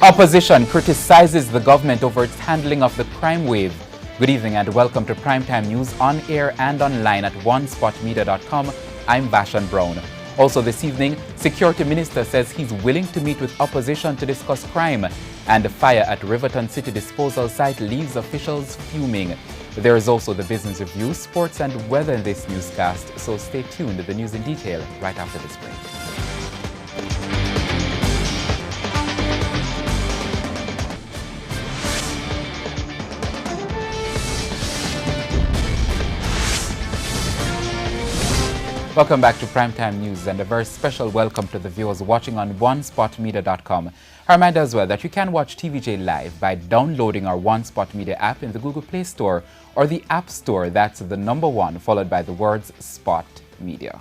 Opposition criticizes the government over its handling of the crime wave. Good evening and welcome to Primetime News on air and online at onespotmedia.com. I'm Bashan Brown. Also this evening, Security Minister says he's willing to meet with opposition to discuss crime, and the fire at Riverton City disposal site leaves officials fuming. There is also the business review, sports and weather in this newscast, so stay tuned to the news in detail right after this break. Welcome back to Primetime News and a very special welcome to the viewers watching on onespotmedia.com. I remind as well that you can watch TVJ live by downloading our One Spot Media app in the Google Play Store or the App Store. That's the number 1 followed by the words Spot Media.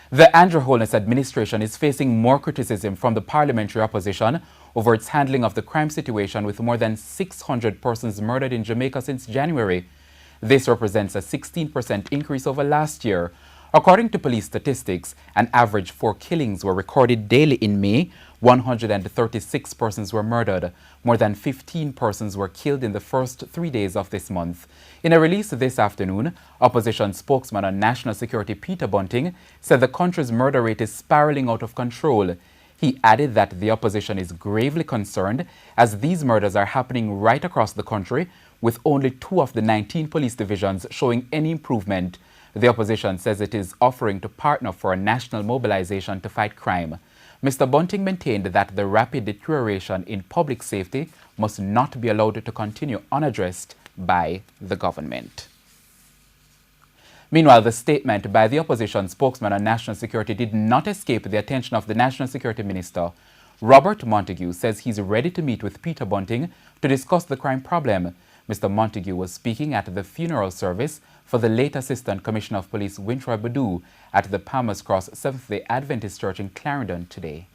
The Andrew Holness administration is facing more criticism from the parliamentary opposition over its handling of the crime situation with more than 600 persons murdered in Jamaica since January. This represents a 16% increase over last year. According to police statistics, an average 4 killings were recorded daily in May. 136 persons were murdered. More than 15 persons were killed in the first 3 days of this month. In a release this afternoon, opposition spokesman on national security Peter Bunting said the country's murder rate is spiraling out of control. He added that the opposition is gravely concerned as these murders are happening right across the country, with only 2 of the 19 police divisions showing any improvement. The opposition says it is offering to partner for a national mobilization to fight crime. Mr. Bunting maintained that the rapid deterioration in public safety must not be allowed to continue unaddressed by the government. Meanwhile, the statement by the opposition spokesman on national security did not escape the attention of the National Security Minister. Robert Montague says he's ready to meet with Peter Bunting to discuss the crime problem. Mr. Montague was speaking at the funeral service for the late Assistant Commissioner of Police Wintroy Bodu at the Palmer's Cross Seventh-day Adventist Church in Clarendon today.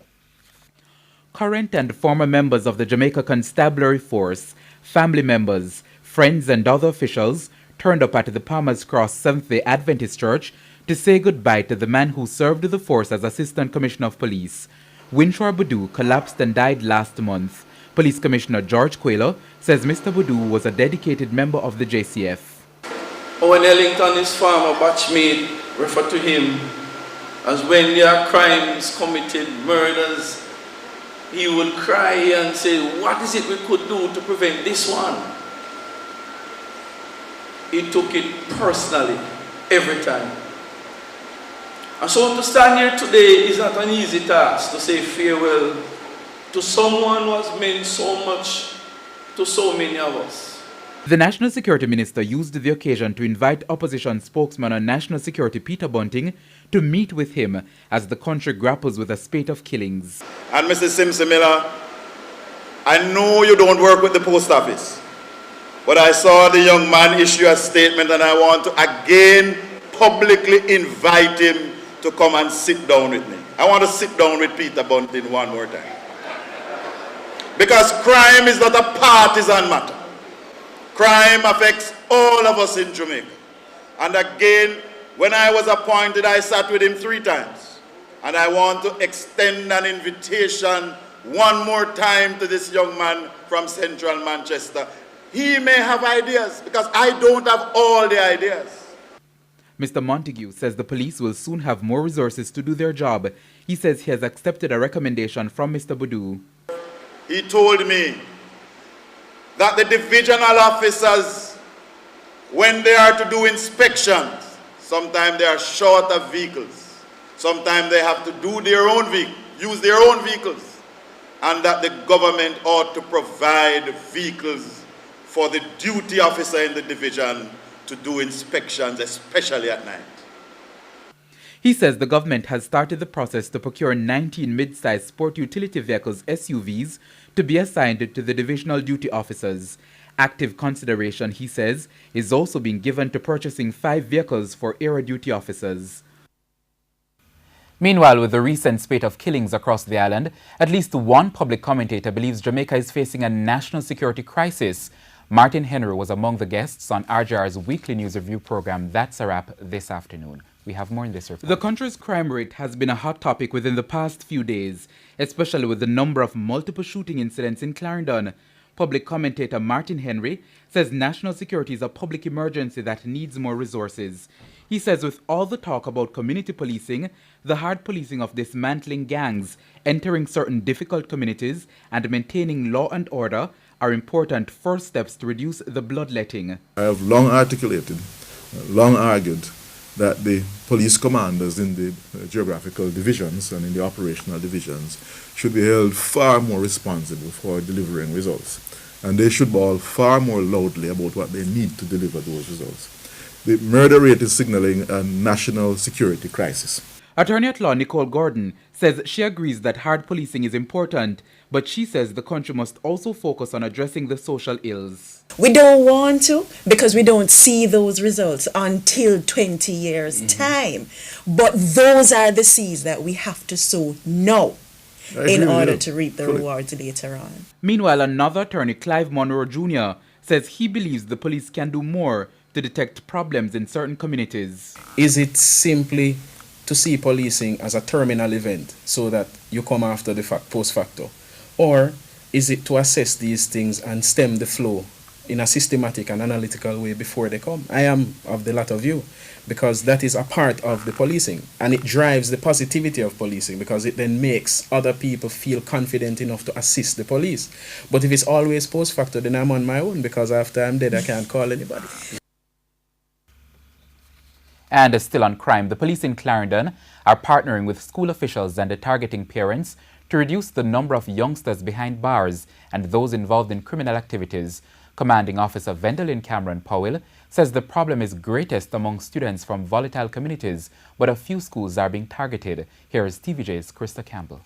Current and former members of the Jamaica Constabulary Force, family members, friends and other officials turned up at the Palmer's Cross Seventh-day Adventist Church to say goodbye to the man who served the force as Assistant Commissioner of Police. Wintroy Bodu collapsed and died last month. Police Commissioner George Quayler says Mr. Bodu was a dedicated member of the JCF. Owen Ellington, his former batchmate, referred to him as when there are crimes committed, murders, he would cry and say, what is it we could do to prevent this one? He took it personally every time. And so to stand here today is not an easy task, to say farewell to someone who has meant so much to so many of us. The National Security Minister used the occasion to invite opposition spokesman on national security Peter Bunting to meet with him as the country grapples with a spate of killings. And Mrs. Simpson Miller, I know you don't work with the post office, but I saw the young man issue a statement and I want to again publicly invite him to come and sit down with me. I want to sit down with Peter Bunting one more time. Because crime is not a partisan matter. Crime affects all of us in Jamaica. And again, when I was appointed, I sat with him 3 times. And I want to extend an invitation one more time to this young man from Central Manchester. He may have ideas, because I don't have all the ideas. Mr. Montague says the police will soon have more resources to do their job. He says he has accepted a recommendation from Mr. Bodu. He told me that the divisional officers, when they are to do inspections, sometimes they are short of vehicles. Sometimes they have to do their own use their own vehicles. And that the government ought to provide vehicles for the duty officer in the division to do inspections, especially at night. He says the government has started the process to procure 19 mid-sized sport utility vehicles SUVs to be assigned to the divisional duty officers. Active consideration, he says, is also being given to purchasing 5 vehicles for area duty officers. Meanwhile, with the recent spate of killings across the island, at least one public commentator believes Jamaica is facing a national security crisis. Martin Henry was among the guests on RJR's weekly news review program That's a Wrap this afternoon. We have more in this report. The country's crime rate has been a hot topic within the past few days, especially with the number of multiple shooting incidents in Clarendon. Public commentator Martin Henry says national security is a public emergency that needs more resources. He says with all the talk about community policing, the hard policing of dismantling gangs, entering certain difficult communities, and maintaining law and order are important first steps to reduce the bloodletting. I have long articulated, long argued that the police commanders in the geographical divisions and in the operational divisions should be held far more responsible for delivering results. And they should bawl far more loudly about what they need to deliver those results. The murder rate is signaling a national security crisis. Attorney at law Nicole Gordon says she agrees that hard policing is important, but she says the country must also focus on addressing the social ills. We don't want to because we don't see those results until 20 years' time. But those are the seeds that we have to sow now in order to reap the rewards later on. Meanwhile, another attorney, Clive Monroe Jr., says he believes the police can do more to detect problems in certain communities. Is it simply to see policing as a terminal event so that you come after the fact, post facto? Or is it to assess these things and stem the flow in a systematic and analytical way before they come? I am of the latter view, because that is a part of the policing, and it drives the positivity of policing because it then makes other people feel confident enough to assist the police. But if it's always post facto, then I'm on my own, because after I'm dead I can't call anybody. And still on crime, the police in Clarendon are partnering with school officials and targeting parents to reduce the number of youngsters behind bars and those involved in criminal activities. Commanding Officer Vendalyn Cameron Powell says the problem is greatest among students from volatile communities, but a few schools are being targeted. Here is TVJ's Krista Campbell.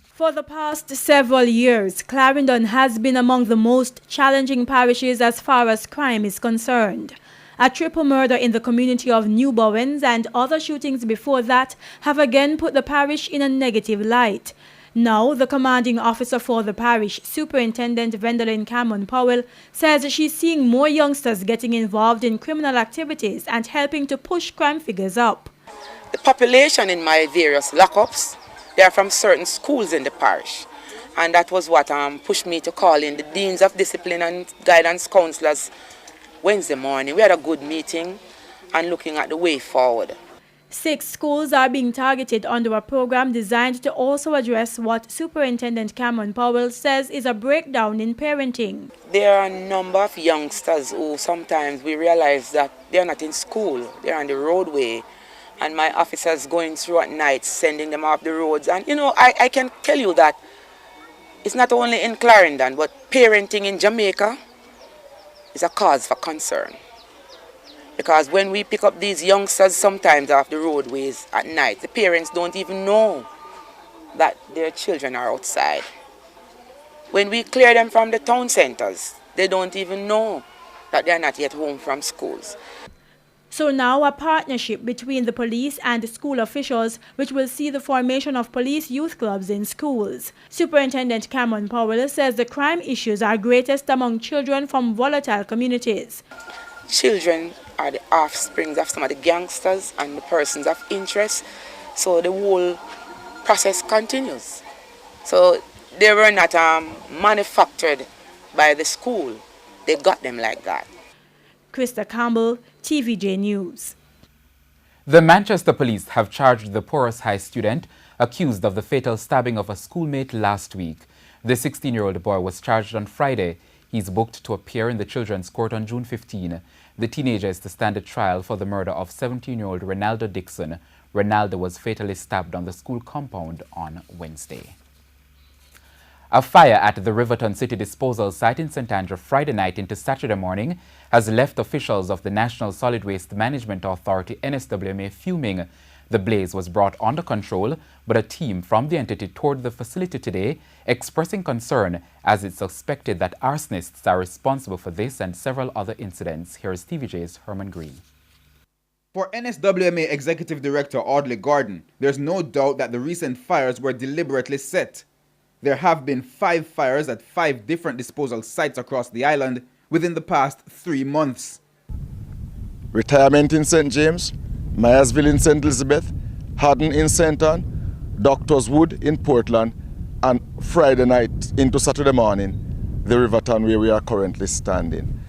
For the past several years, Clarendon has been among the most challenging parishes as far as crime is concerned. A triple murder in the community of New Bowens and other shootings before that have again put the parish in a negative light. Now, the commanding officer for the parish, Superintendent Vendalyn Cameron Powell, says she's seeing more youngsters getting involved in criminal activities and helping to push crime figures up. The population in my various lockups, they are from certain schools in the parish. And that was what pushed me to call in the deans of discipline and guidance counselors Wednesday morning. We had a good meeting and looking at the way forward. 6 schools are being targeted under a program designed to also address what Superintendent Cameron Powell says is a breakdown in parenting. There are a number of youngsters who sometimes we realize that they're not in school, they're on the roadway, and my officers going through at night, sending them off the roads. And I can tell you that it's not only in Clarendon, but parenting in Jamaica is a cause for concern. Because when we pick up these youngsters sometimes off the roadways at night, the parents don't even know that their children are outside. When we clear them from the town centers, they don't even know that they're not yet home from schools. So now a partnership between the police and school officials, which will see the formation of police youth clubs in schools. Superintendent Cameron Powell says the crime issues are greatest among children from volatile communities. Children are the offsprings of some of the gangsters and the persons of interest, so the whole process continues. So they were not manufactured by the school, they got them like that. Krista Campbell, TVJ News. The Manchester police have charged the Porus High student accused of the fatal stabbing of a schoolmate last week. The 16-year-old boy was charged on Friday. He's booked to appear in the Children's Court on June 15. The teenager is to stand at trial for the murder of 17-year-old Ronaldo Dixon. Ronaldo was fatally stabbed on the school compound on Wednesday. A fire at the Riverton City disposal site in St. Andrew Friday night into Saturday morning has left officials of the National Solid Waste Management Authority NSWMA fuming. The blaze was brought under control, but a team from the entity toured the facility today, expressing concern as it's suspected that arsonists are responsible for this and several other incidents. Here's TVJ's Herman Green. For NSWMA Executive Director Audley Gordon, there's no doubt that the recent fires were deliberately set. There have been 5 fires at 5 different disposal sites across the island, within the past 3 months. Retirement in St. James, Myersville in St. Elizabeth, Haddon in St. Ann, Doctors Wood in Portland, and Friday night into Saturday morning, the Riverton where we are currently standing.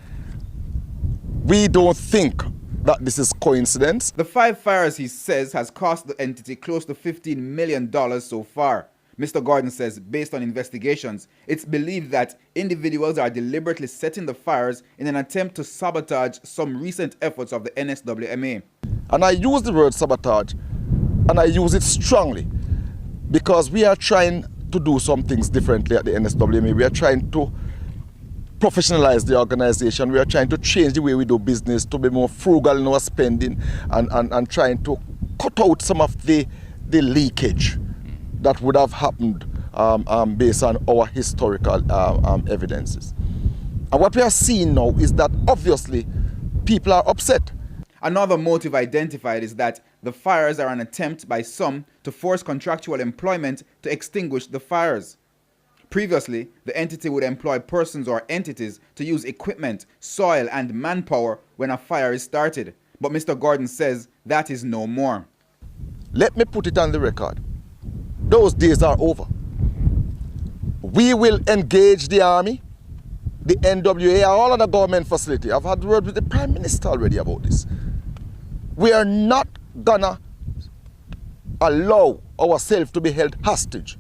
We don't think that this is coincidence. The 5 fires, he says, has cost the entity close to $15 million so far. Mr. Gordon says, based on investigations, it's believed that individuals are deliberately setting the fires in an attempt to sabotage some recent efforts of the NSWMA. And I use the word sabotage, and I use it strongly, because we are trying to do some things differently at the NSWMA. We are trying to professionalize the organization. We are trying to change the way we do business, to be more frugal in our spending, and trying to cut out some of the leakage that would have happened based on our historical evidences. And what we are seeing now is that obviously people are upset. Another motive identified is that the fires are an attempt by some to force contractual employment to extinguish the fires. Previously, the entity would employ persons or entities to use equipment, soil, and manpower when a fire is started. But Mr. Gordon says that is no more. Let me put it on the record. Those days are over. We will engage the Army, the NWA, all of the government facility. I've had word with the Prime Minister already about this. We are not gonna allow ourselves to be held hostage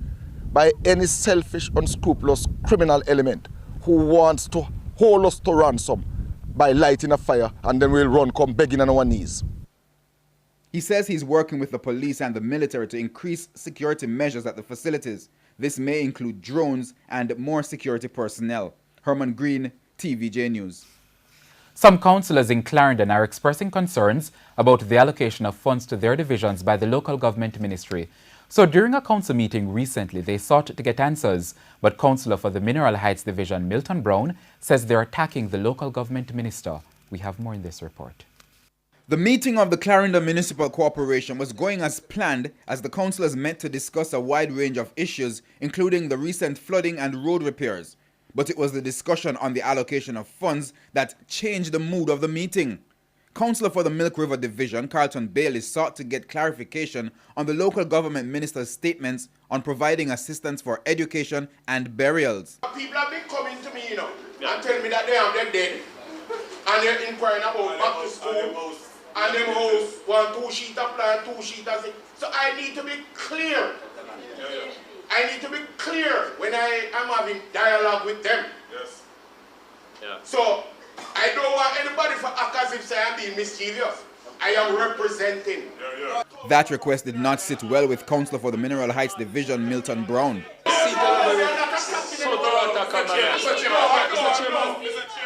by any selfish, unscrupulous criminal element who wants to hold us to ransom by lighting a fire, and then we'll run come begging on our knees. He says he's working with the police and the military to increase security measures at the facilities. This may include drones and more security personnel. Herman Green, TVJ News. Some councillors in Clarendon are expressing concerns about the allocation of funds to their divisions by the local government ministry. So during a council meeting recently, they sought to get answers, but councillor for the Mineral Heights Division, Milton Brown, says they're attacking the local government minister. We have more in this report. The meeting of the Clarendon Municipal Corporation was going as planned as the councillors met to discuss a wide range of issues, including the recent flooding and road repairs. But it was the discussion on the allocation of funds that changed the mood of the meeting. Councillor for the Milk River Division, Carlton Bailey, sought to get clarification on the local government minister's statements on providing assistance for education and burials. People have been coming to me, and telling me that they are dead, and they're inquiring about back to school. And them house want 2 sheet of plan, 2 sheet of thing. So I need to be clear. I need to be clear when I am having dialogue with them. Yes. Yeah. So I don't want anybody to act as if say I'm being mischievous. I am representing. That request did not sit well with Councillor for the Mineral Heights Division, Milton Brown.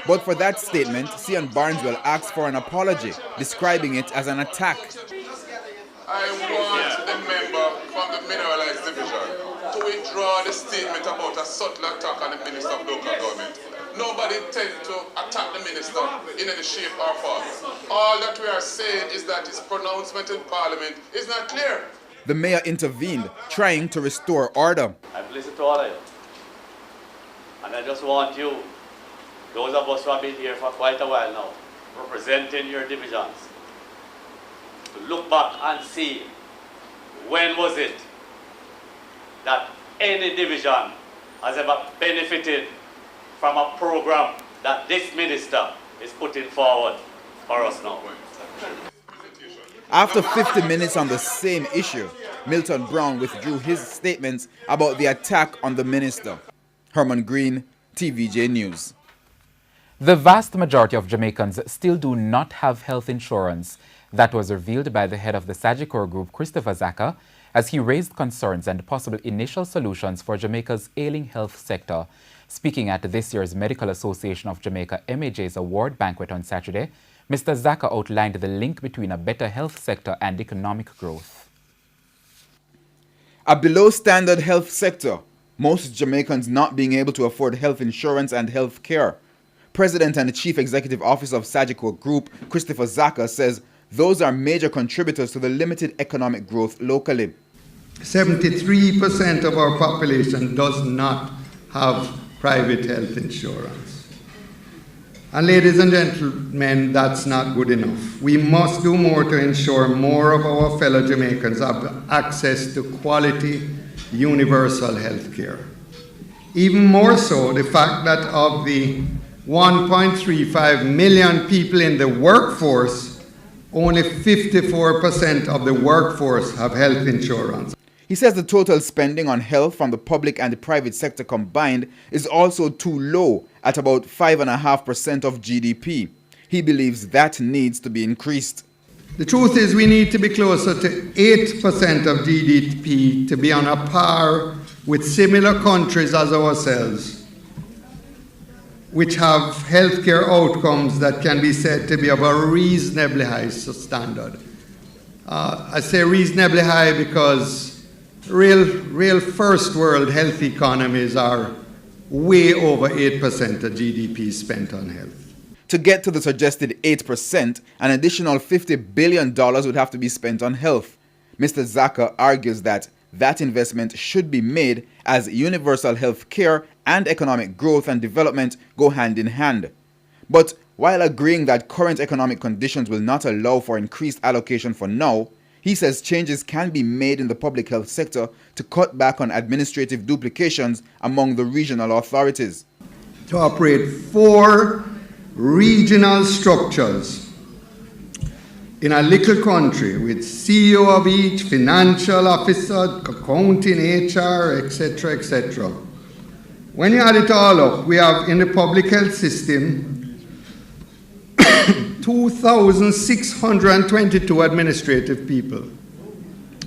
But for that statement, Cian Barneswell asked for an apology, describing it as an attack. I want the member from the Mineral Heights Division to withdraw the statement about a subtle attack on the Minister of Local Government. Nobody tends to attack the minister in any shape or form. All that we are saying is that his pronouncement in Parliament is not clear. The mayor intervened, trying to restore order. I've listened to all of you. And I just want you, those of us who have been here for quite a while now, representing your divisions, to look back and see when was it that any division has ever benefited from a program that this minister is putting forward for us now. After 50 minutes on the same issue, Milton Brown withdrew his statements about the attack on the minister. Herman Green, TVJ News. The vast majority of Jamaicans still do not have health insurance. That was revealed by the head of the Sagicor Group, Christopher Zaka, as he raised concerns and possible initial solutions for Jamaica's ailing health sector. Speaking at this year's Medical Association of Jamaica MAJ's award banquet on Saturday, Mr. Zaka outlined the link between a better health sector and economic growth. A below-standard health sector, most Jamaicans not being able to afford health insurance and health care. President and Chief Executive Officer of Sagicor Group, Christopher Zaka, says those are major contributors to the limited economic growth locally. 73% of our population does not have private health insurance. And ladies and gentlemen, that's not good enough. We must do more to ensure more of our fellow Jamaicans have access to quality, universal health care. Even more so, the fact that of the 1.35 million people in the workforce, only 54% of the workforce have health insurance. He says the total spending on health from the public and the private sector combined is also too low at about 5.5% of GDP. He believes that needs to be increased. The truth is we need to be closer to 8% of GDP to be on a par with similar countries as ourselves, which have healthcare outcomes that can be said to be of a reasonably high standard. I say reasonably high because real first world health economies are way over 8% of GDP spent on health. To get to the suggested 8%, an additional $50 billion would have to be spent on health. Mr. Zaka argues that investment should be made as universal health care and economic growth and development go hand in hand. But while agreeing that current economic conditions will not allow for increased allocation for now, he says changes can be made in the public health sector to cut back on administrative duplications among the regional authorities. To operate 4 regional structures in a little country with CEO of each, financial officer, accounting, HR, etc., etc. When you add it all up, we have in the public health system 2,622 administrative people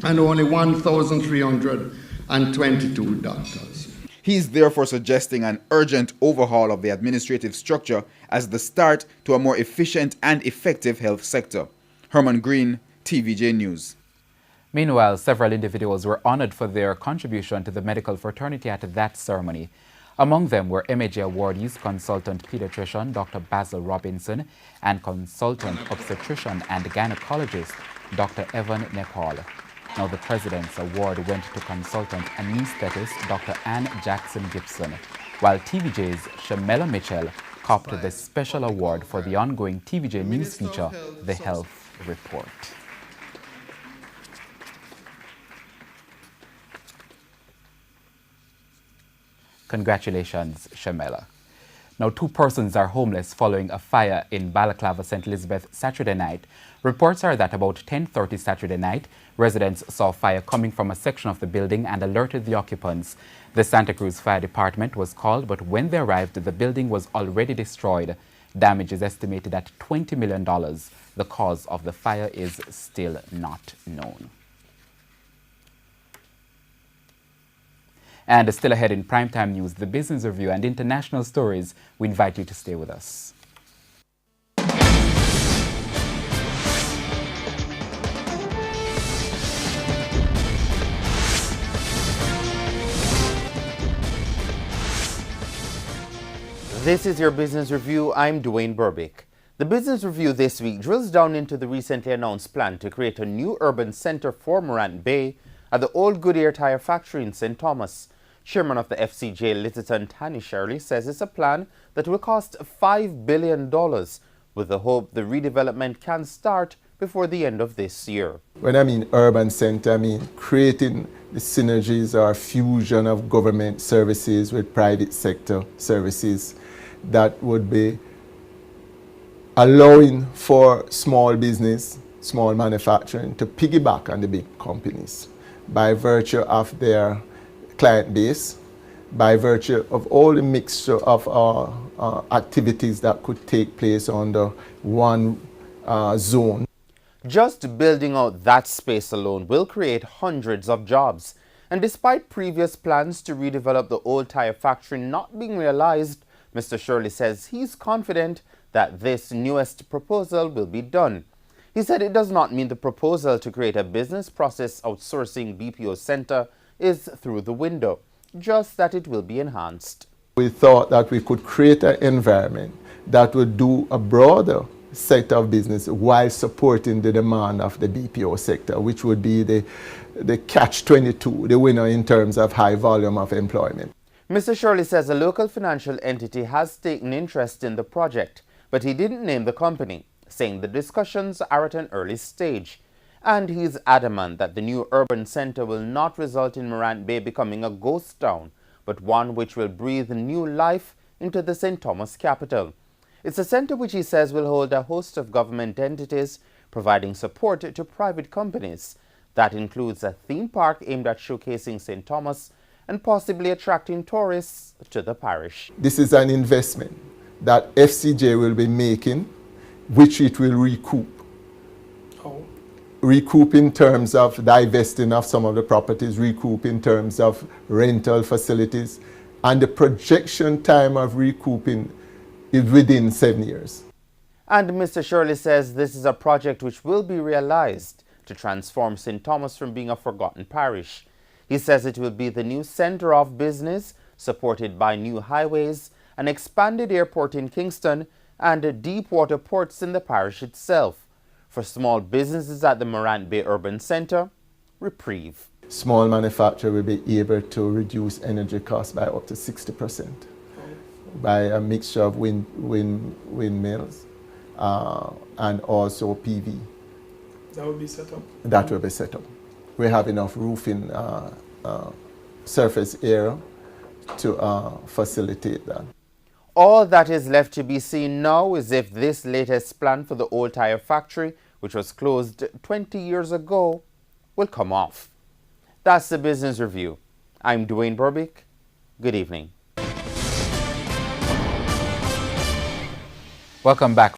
and only 1,322 doctors. He is therefore suggesting an urgent overhaul of the administrative structure as the start to a more efficient and effective health sector. Herman Green, TVJ News. Meanwhile, several individuals were honored for their contribution to the medical fraternity at that ceremony. Among them were MAJ Award Youth Consultant Pediatrician Dr. Basil Robinson and Consultant Obstetrician and Gynecologist Dr. Evan Nepal. Now the President's Award went to Consultant Anesthetist Dr. Ann Jackson Gibson, while TVJ's Shamela Mitchell copped the special award for the ongoing TVJ news feature, The Health Report. Congratulations, Shamela. Now, 2 persons are homeless following a fire in Balaclava, St. Elizabeth Saturday night. Reports are that about 10:30 Saturday night, residents saw fire coming from a section of the building and alerted the occupants. The Santa Cruz Fire Department was called, but when they arrived, the building was already destroyed. Damage is estimated at $20 million. The cause of the fire is still not known. And still ahead in Primetime News, the business review and international stories. We invite you to stay with us. This is your Business Review. I'm Dwayne Burbick. The Business Review this week drills down into the recently announced plan to create a new urban center for Morant Bay at the old Goodyear Tire Factory in St. Thomas. Chairman of the FCJ, Littleton Tanny Shirley, says it's a plan that will cost $5 billion, with the hope the redevelopment can start before the end of this year. When I mean urban center, I mean creating the synergies or fusion of government services with private sector services that would be allowing for small business, small manufacturing to piggyback on the big companies by virtue of their client base, by virtue of all the mixture of activities that could take place under one zone. Just building out that space alone will create hundreds of jobs. And despite previous plans to redevelop the old tire factory not being realized, Mr. Shirley says he's confident that this newest proposal will be done. He said it does not mean the proposal to create a business process outsourcing BPO center is through the window, just that it will be enhanced. We thought that we could create an environment that would do a broader sector of business while supporting the demand of the BPO sector, which would be the catch-22, the winner in terms of high volume of employment. Mr. Shirley says a local financial entity has taken interest in the project but he didn't name the company, saying the discussions are at an early stage. And he's adamant that the new urban center will not result in Morant Bay becoming a ghost town, but one which will breathe new life into the St. Thomas capital. It's a center which he says will hold a host of government entities, providing support to private companies. That includes a theme park aimed at showcasing St. Thomas and possibly attracting tourists to the parish. This is an investment that FCJ will be making, which it will recoup. How? Recoup in terms of divesting of some of the properties, recoup in terms of rental facilities, and the projection time of recouping is within 7 years. And Mr. Shirley says this is a project which will be realized to transform St. Thomas from being a forgotten parish. He says it will be the new center of business, supported by new highways, an expanded airport in Kingston, and deep water ports in the parish itself. For small businesses at the Morant Bay Urban Center, reprieve. Small manufacturer will be able to reduce energy costs by up to 60% by a mixture of windmills and also PV. That will be set up? That will be set up. We have enough roofing surface area to facilitate that. All that is left to be seen now is if this latest plan for the old tire factory, which was closed 20 years ago, will come off. That's the Business Review. I'm Dwayne Burbick. Good evening. Welcome back.